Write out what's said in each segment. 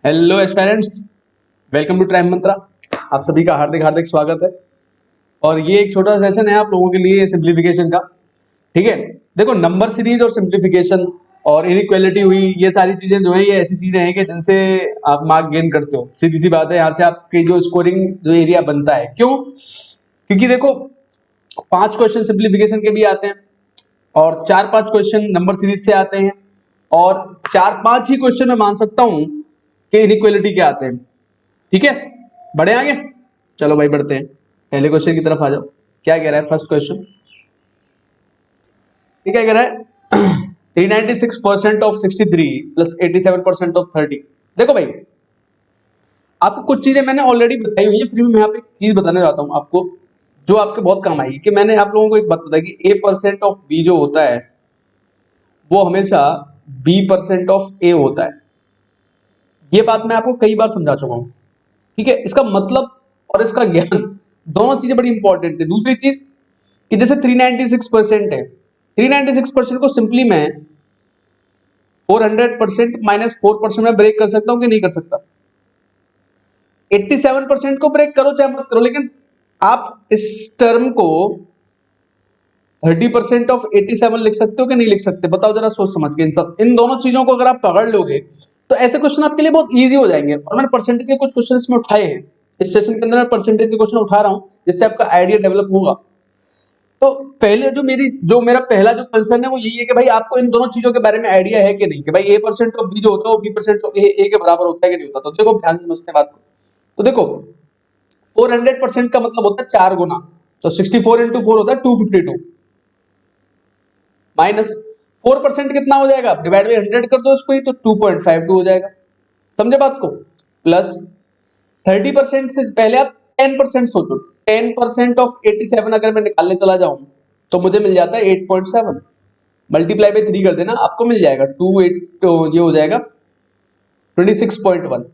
Hello aspirants, welcome to Time Mantra. आप सभी का हार्दिक हार्दिक स्वागत है। और ये एक छोटा सेशन है आप लोगों के लिए सिंप्लीफिकेशन का। ठीक है, देखो नंबर सीरीज और सिंप्लीफिकेशन और इनइक्वालिटी हुई, ये सारी चीजें जो है ये ऐसी चीजें हैं कि जिनसे आप मार्क गेन करते हो। सीधी सी बात है, यहाँ से आपकी जो स्कोरिंग जो एरिया बनता है। क्यों? क्योंकि देखो 5 क्वेश्चन सिंप्लीफिकेशन के भी आते हैं और 4-5 क्वेश्चन नंबर सीरीज से आते हैं और 4-5 ही क्वेश्चन मैं मान सकता हूं कि इनइक्वालिटी के आते हैं। ठीक है, बढ़े आगे। चलो भाई बढ़ते हैं, पहले क्वेश्चन की तरफ आ जाओ। क्या कह रहा है फर्स्ट क्वेश्चन? ये क्या कह रहा है? 396% ऑफ 63 प्लस 87% ऑफ 30। देखो भाई, आपको कुछ चीजें मैंने ऑलरेडी बताई हुई है फ्री में। मैं यहाँ पे एक चीज बताने जाता हूँ आपको जो आपके बहुत काम आएगी। कि मैंने आप लोगों को एक बात बताई कि a% ऑफ b जो होता है वो हमेशा b% ऑफ a होता है। ये बात मैं आपको कई बार समझा चुका हूँ। ठीक है, इसका मतलब और इसका ज्ञान दोनों चीजें बड़ी इंपॉर्टेंट है। दूसरी चीज कि जैसे 396% है, 396% को सिंपली मैं 400% माइनस 4% में ब्रेक कर सकता हूं कि नहीं कर सकता? 87% को ब्रेक करो चाहे मत करो, लेकिन आप इस टर्म को 30% ऑफ 87 लिख सकते हो कि नहीं लिख सकते? बताओ जरा सोच समझ के। इन दोनों चीजों को अगर आप पकड़ लोगे तो ऐसे क्वेश्चन आपके लिए बहुत इजी हो जाएंगे। और मैंने परसेंटेज के कुछ क्वेश्चन इसमें उठाए हैं। इस सेशन के अंदर मैं परसेंटेज के क्वेश्चन उठा रहा हूं जिससे आपका आइडिया डेवलप होगा। तो पहले जो मेरा पहला जो कंसर्न है वो यही है कि भाई आपको इन दोनों चीजों के बारे में आइडिया है कि नहीं, कि भाई a% ऑफ b जो होता है वो b% ऑफ a के बराबर होता है कि नहीं होता। तो देखो ध्यान से समझते हैं बात को। तो देखो 400% का मतलब होता है 4 गुना, तो 64 इंटू 4 होता है 252 माइनस 4% कितना हो जाएगा? डिवाइड बाई 100 कर दो इसको ही, तो 2.52 हो जाएगा। समझे बात को? प्लस 30% से पहले आप 10% सोचो। 10% ऑफ 87 अगर मैं निकालने चला जाऊं तो मुझे मिल जाता है 8.7। मल्टीप्लाई बाई 3 कर देना, आपको मिल जाएगा 28, तो ये हो जाएगा 26.1।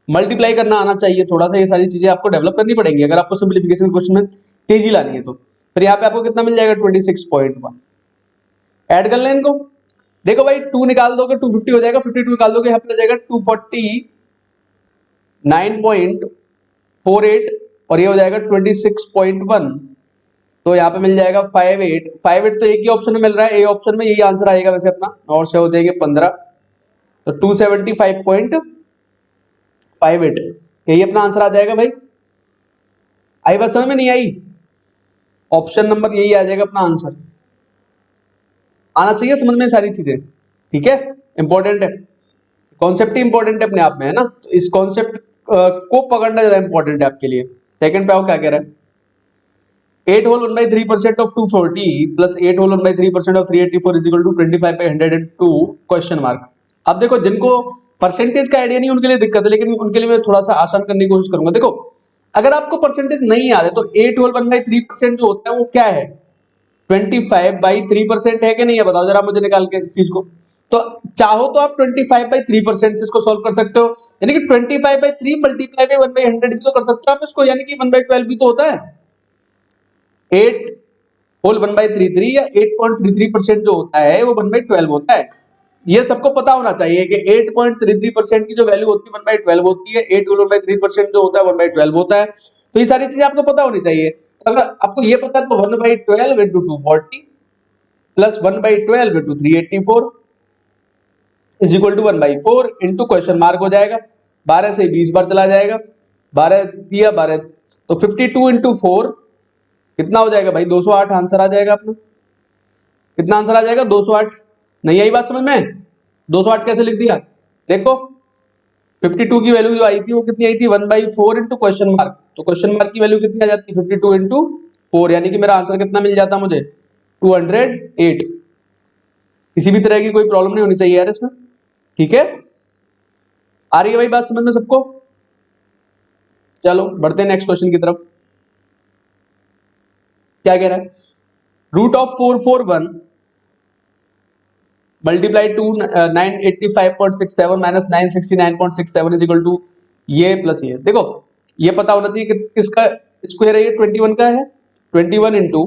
मल्टीप्लाई करना आना चाहिए थोड़ा सा, ये सारी चीजें आपको डेवलप करनी पड़ेंगी अगर आपको सिंप्लीफिकेशन क्वेश्चन में तेजी लानी है तो। फिर यहाँ पे आपको कितना मिल जाएगा? 26.1। ऐड कर लें इनको। देखो भाई 2 निकाल दोगे 250 हो जाएगा, 52 निकाल दोगे यहाँ पे आ जाएगा 249.48 और ये हो जाएगा 26.1। तो यहाँ पे मिल जाएगा 58 तो एक ही ऑप्शन में मिल रहा है, ए ऑप्शन में यही आंसर आएगा वैसे अपना। और से हो जाएंगे 15, तो 275.58 यही अपना आंसर आ जाएगा भाई। आई बात समझ में? नहीं आई? ऑप्शन नंबर यही आ जाएगा अपना आंसर। आना चाहिए समझ में सारी चीजें। ठीक है, इंपॉर्टेंट है, कॉन्सेप्ट ही इंपॉर्टेंट है अपने आप में, है ना? तो इस कॉन्सेप्ट को पकड़ना ज्यादा इंपॉर्टेंट है आपके लिए। सेकंड पे आओ, क्या कह रहा है? 8 whole 1/3% of 240 plus 8 whole 1/3% of 384 is equal to 25/102 question mark. अब देखो जिनको परसेंटेज का आइडिया नहीं उनके लिए दिक्कत है, लेकिन उनके लिए मैं थोड़ा सा आसान करने की कोशिश करूंगा। देखो अगर आपको परसेंटेज नहीं याद है तो 8 होल 1/3% जो होता है वो क्या है? 25/3% है कि नहीं है? बताओ जरा मुझे निकाल के इस चीज को। तो चाहो तो आप 25/3% से इसको सॉल्व कर सकते हो, यानी कि 25/3 मल्टीप्लाई बाई 1/100 भी तो कर सकते हो आप इसको, यानी कि 1/12 भी तो होता है। 8 होल 1/33 या 8.33% जो होता है वो 1/12 होता है। ये सबको पता होना चाहिए कि 8.33% की जो वैल्यू होती है 1/12 होती है, 8 होल 1/3% जो होता है 1/12 होता है। तो ये सारी चीजें आपको पता होनी चाहिए। अगर आपको ये पता है तो 1/12 into 240 plus 1/12 into 384 is equal to 1/4 into question mark हो जाएगा। 12 से 20 बार चला जाएगा, 12 दिया 12, तो 52 इंटू 4 कितना हो जाएगा भाई? 208 आंसर आ जाएगा अपना। कितना आंसर आ जाएगा? 208। नहीं आई बात समझ में? 208 कैसे लिख दिया? देखो 52 की वैल्यू जो आई थी वो कितनी आई थी? 1/4 इंटू क्वेश्चन मार्क। तो क्वेश्चन मार्क की वैल्यू कितनी आ जाती है? 52 इंटू 4, यानी कि मेरा आंसर कितना मिल जाता मुझे? 208। किसी भी तरह की कोई प्रॉब्लम नहीं होनी चाहिए यार इसमें। ठीक है, आ रही है भाई बात समझ में सबको? चलो बढ़ते हैं नेक्स्ट क्वेश्चन की तरफ। क्या कह रहा है? Root of 441 multiply to 985.67 minus 969.67 is equal to ये प्लस ये। देखो ये पता होना चाहिए कि किसका स्क्वायर है? ये 21 का है। 21 इंटू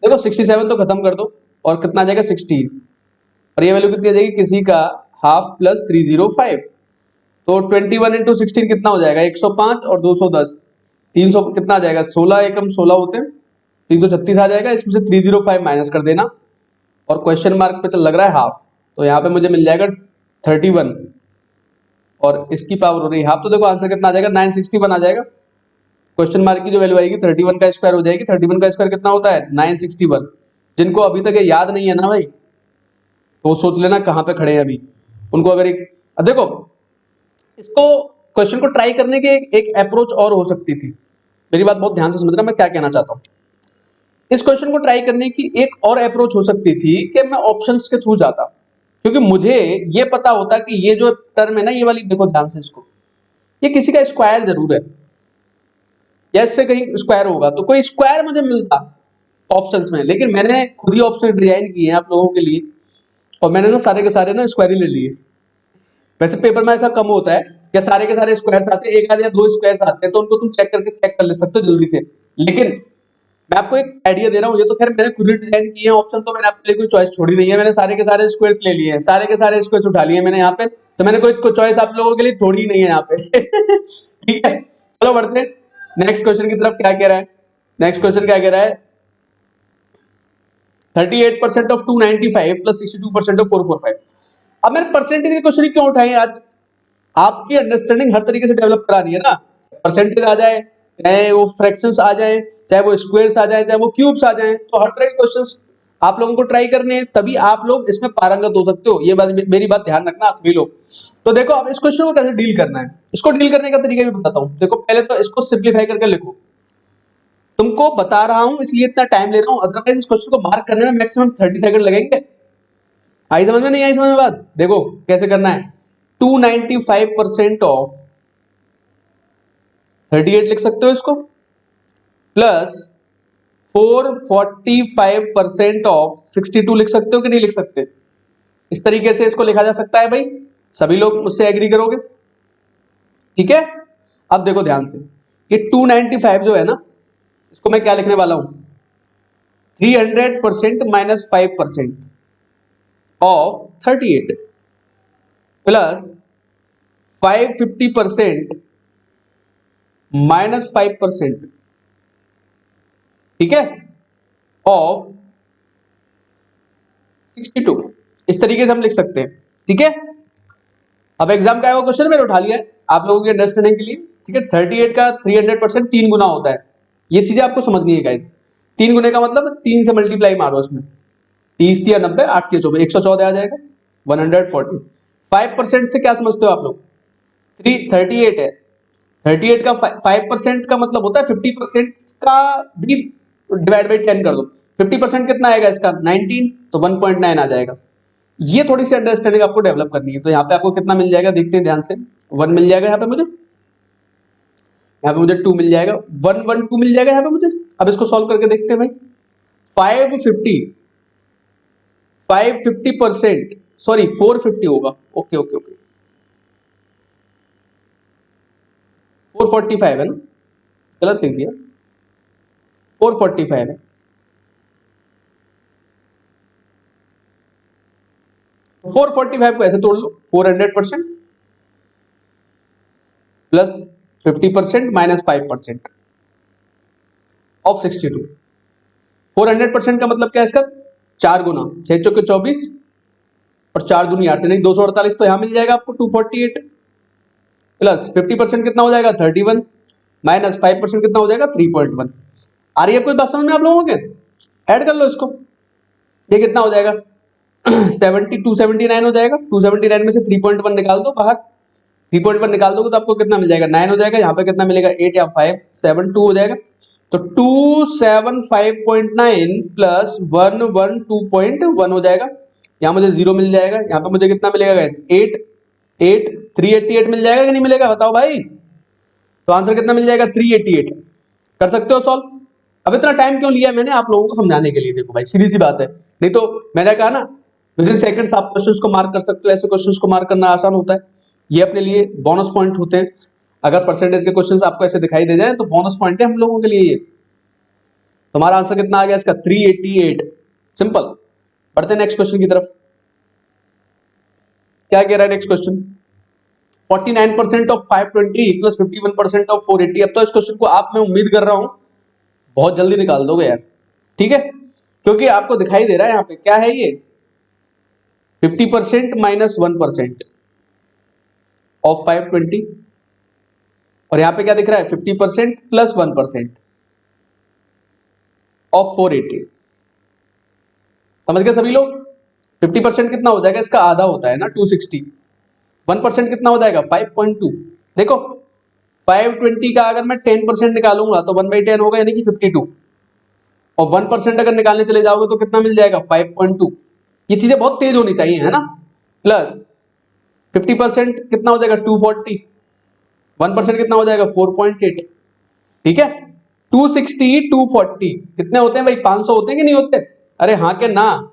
देखो 67 तो खत्म कर दो और कितना आ जाएगा? 16, और ये वैल्यू कितनी आ जाएगी? किसी का हाफ प्लस 305, तो 21 इंटू 16 कितना हो जाएगा 105 और 210 300 कितना आ जाएगा 16 एकम 16 होते हैं 336 आ जाएगा। इसमें से 305 माइनस कर देना और क्वेश्चन मार्क पे चल लग रहा है हाफ, तो यहाँ पे मुझे मिल जाएगा 31 और इसकी पावर हो रही है हाफ। तो देखो आंसर कितना आ जाएगा 961 आ जाएगा। क्वेश्चन मार्क की जो वैल्यू आएगी 31 का स्क्वायर हो जाएगी। 31 का स्क्वायर कितना होता है 961। जिनको अभी तक ये याद नहीं है ना भाई, तो वो सोच लेना कहाँ पे खड़े हैं अभी। उनको अगर एक देखो इसको क्वेश्चन को ट्राई करने की एक अप्रोच और हो सकती थी। मेरी बात बहुत ध्यान से समझना मैं क्या कहना चाहता हूँ। इस क्वेश्चन को ट्राई करने की एक और अप्रोच हो सकती थी कि मैं ऑप्शंस के थ्रू जाता, क्योंकि मुझे ये पता होता कि ये जो टर्म है ना ये वाली, देखो ध्यान से इसको, ये किसी का स्क्वायर जरूर है या इससे कहीं स्क्वायर होगा, तो कोई स्क्वायर मुझे मिलता ऑप्शंस में। लेकिन मैंने खुद ही ऑप्शन डिजाइन किए हैं आप लोगों के लिए और मैंने ना सारे के सारे ना स्क्वायर ही ले लिए। वैसे पेपर में ऐसा कम होता है कि सारे के सारे स्क्वायर्स आते हैं, एक आधे या दो स्क्वायर्स आते हैं तो उनको तुम चेक कर ले सकते हो जल्दी से। लेकिन मैं आपको एक आइडिया दे रहा हूँ, ये तो खैर मैंने खुद ही डिजाइन किए हैं ऑप्शन, तो मैंने आपके लिए कोई चॉइस छोड़ी नहीं है। मैंने सारे के सारे स्क्वायर्स ले लिए हैं, सारे के सारे स्क्वायर्स उठा लिए मैंने यहाँ पे, तो मैंने कोई चॉइस आप लोगों के लिए छोड़ी ही नहीं है यहाँ पे ठीक है, चलो बढ़ते हैं नेक्स्ट क्वेश्चन की तरफ। क्या कह रहा है नेक्स्ट क्वेश्चन, क्या कह रहा है 38% ऑफ 295 प्लस 62% ऑफ 445। अब मैंने परसेंटेज के क्वेश्चन क्यों उठाए आज, आपकी अंडरस्टैंडिंग हर तरीके से डेवलप करानी है ना। परसेंटेज आ जाए, चाहे वो फ्रैक्शंस आ जाए, चाहे वो स्क्वायर्स आ जाए, चाहे वो क्यूब्स आ जाए, तो हर तरह के क्वेश्चंस आप लोगों को ट्राई करने हैं, तभी आप लोग इसमें पारंगत हो सकते हो। ये बात, मेरी बात ध्यान रखना आप सभी लोग। तो देखो अब इस क्वेश्चन को कैसे डील करना है, इसको डील करने का तरीका भी बताता हूँ। देखो पहले तो इसको सिंप्लीफाई करके लिखो, तुमको बता रहा हूं इसलिए इतना टाइम ले रहा हूं, अदरवाइज इस क्वेश्चन को मार्क करने में मैक्सिमम 30 सेकंड लगेंगे। आई समझ में नहीं आई समझ में बात, देखो कैसे करना है। 295% ऑफ 38 लिख सकते हो इसको, प्लस 445% ऑफ 62 लिख सकते हो कि नहीं लिख सकते। इस तरीके से इसको लिखा जा सकता है भाई, सभी लोग मुझसे एग्री करोगे, ठीक है। अब देखो ध्यान से, ये 295 जो है ना, इसको मैं क्या लिखने वाला हूं 300% माइनस 5% ऑफ 38 प्लस 550% माइनस 5%, ठीक है, ऑफ 62। इस तरीके से हम लिख सकते हैं, ठीक है। अब एग्जाम का आया हुआ क्वेश्चन मैंने उठा लिया है आप लोगों के अंडरस्टैंडिंग के लिए, ठीक है। 38 का 300% 3 गुना होता है, ये चीजें आपको समझनी है गाइस। 3 गुने का मतलब 3 से मल्टीप्लाई मारो इसमें, 30 या 90 8 के 24 114 आ जाएगा 140। 5% से क्या समझते हो आप लोग, 38 है, 38 का 5% का मतलब होता है 50% का भी डिवाइड बाई 10 कर दो। 50% कितना आएगा इसका 19, तो 1.9 आ जाएगा। ये थोड़ी सी अंडरस्टैंडिंग आपको डेवलप करनी है। तो यहाँ पे आपको कितना मिल जाएगा देखते हैं ध्यान से, 1 मिल जाएगा यहाँ पे मुझे, यहाँ पे मुझे 2 मिल जाएगा, 1 1 2 मिल जाएगा यहाँ पे मुझे। अब इसको सॉल्व करके देखते हैं भाई। 550% सॉरी 450 होगा, ओके ओके ओके 445 है ना, गलत लिख दिया, 445 है। 445 को ऐसे तोड़ लो, 400% प्लस 50% माइनस 5% ऑफ 62। 400% का मतलब क्या है इसका 4 गुना, 6 चौके 24 और 4 दूनी 8 से नहीं 248, तो यहां मिल जाएगा आपको 248 प्लस 50% कितना हो जाएगा 31 माइनस 5% कितना हो जाएगा 3.1। आ रही है कोई बात समझ में आप लोगों के, ऐड कर लो इसको, ये कितना हो जाएगा 279 हो जाएगा। 279 में से 3.1 निकाल दो बाहर, 3.1 निकाल दोगे तो आपको कितना मिल जाएगा 9 हो जाएगा। यहाँ पे कितना मिलेगा 8 या 5 7 2 हो जाएगा। तो 275.9 प्लस 112.1 हो जाएगा। यहाँ मुझे 0 मिल जाएगा, यहाँ पे मुझे कितना मिलेगा 8 8 388 मिल जाएगा कि नहीं मिलेगा बताओ भाई। तो आंसर कितना मिल जाएगा 388। कर सकते हो सॉल्व। अब इतना टाइम क्यों लिया मैंने आप लोगों को समझाने के लिए, देखो भाई सीधी सी बात है, नहीं तो मैंने कहा ना विद इन सेकंड्स आप क्वेश्चंस को मार्क कर सकते हो। ऐसे क्वेश्चंस को मार्क करना आसान होता है, ये अपने लिए बोनस पॉइंट होते हैं। अगर परसेंटेज के क्वेश्चंस आपको ऐसे दिखाई दे जाए तो बोनस पॉइंट है हम लोगों के लिए ये। तुम्हारा आंसर कितना आ गया इसका 388, सिंपल। बढ़ते हैं नेक्स्ट क्वेश्चन की तरफ। क्या कह रहा है next question, 49% of 520 plus 51% of 480। अब तो इस क्वेश्चन को आप, मैं उम्मीद कर रहा हूं बहुत जल्दी निकाल दोगे यार, ठीक है, क्योंकि आपको दिखाई दे रहा है यहाँ पे क्या है, ये 50% माइनस 1% ऑफ 520, और यहाँ पे क्या दिख रहा है 50% प्लस 1% ऑफ 480। समझ गए सभी लोग? 50% कितना हो जाएगा, इसका आधा होता है ना 260। 1% कितना हो जाएगा 5.2। देखो 520 का अगर मैं 10% निकालूंगा तो 1/10 होगा, यानी कि 52, और 1% अगर निकालने चले जाओगे तो कितना मिल जाएगा 5.2। ये चीजें बहुत तेज होनी चाहिए, है ना। प्लस 50% कितना हो जाएगा 240, 1% कितना हो जाएगा 4.8, ठीक है। 260 240 कितने होते हैं भाई, 500 होते हैं कि नहीं होते? अरे हाँ के ना,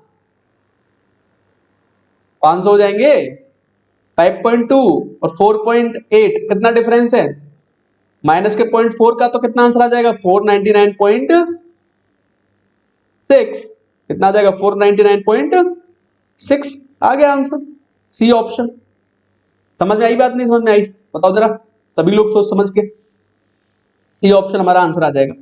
500 हो जाएंगे। 5.2 और 4.8 कितना डिफरेंस है, माइनस के 0.4 का, तो कितना आंसर आ जाएगा 499.6। कितना आ जाएगा 499.6 आ गया आंसर, सी ऑप्शन। समझ में आई बात, नहीं समझ में आई? बताओ जरा सभी लोग सोच समझ के, सी ऑप्शन हमारा आंसर आ जाएगा।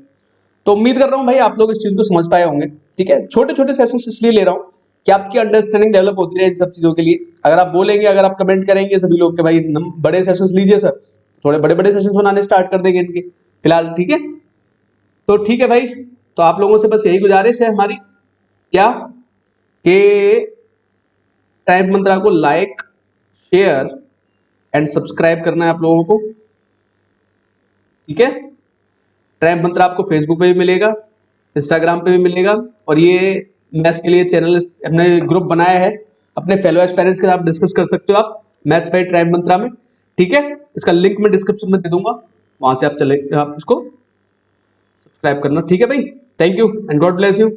तो उम्मीद कर रहा हूं भाई आप लोग इस चीज को समझ पाए होंगे, ठीक है। छोटे छोटे सेशंस इसलिए ले रहा हूं कि आपकी अंडरस्टैंडिंग डेवलप होती रहे इन सब चीजों के लिए। अगर आप बोलेंगे, अगर आप कमेंट करेंगे सभी लोग के भाई बड़े सेशंस लीजिए सर, थोड़े बड़े बड़े सेशंस बनाने स्टार्ट कर देंगे इनके फिलहाल, ठीक है। तो ठीक है भाई, तो आप लोगों से बस यही गुजारिश है हमारी, क्या कि टाइम मंत्रा को लाइक, शेयर एंड सब्सक्राइब करना है आप लोगों को, ठीक है। ट्राइम मंत्र आपको फेसबुक पे भी मिलेगा, इंस्टाग्राम पे भी मिलेगा, और ये मैथ्स के लिए चैनल हमने ग्रुप बनाया है, अपने फेलो एस्पायरेंट्स के साथ डिस्कस कर सकते हो आप मैथ्स बाय ट्राइम मंत्रा में, ठीक है। इसका लिंक मैं डिस्क्रिप्शन में दे दूंगा, वहां से आप इसको सब्सक्राइब करना, ठीक है भाई। Thank you and God bless you.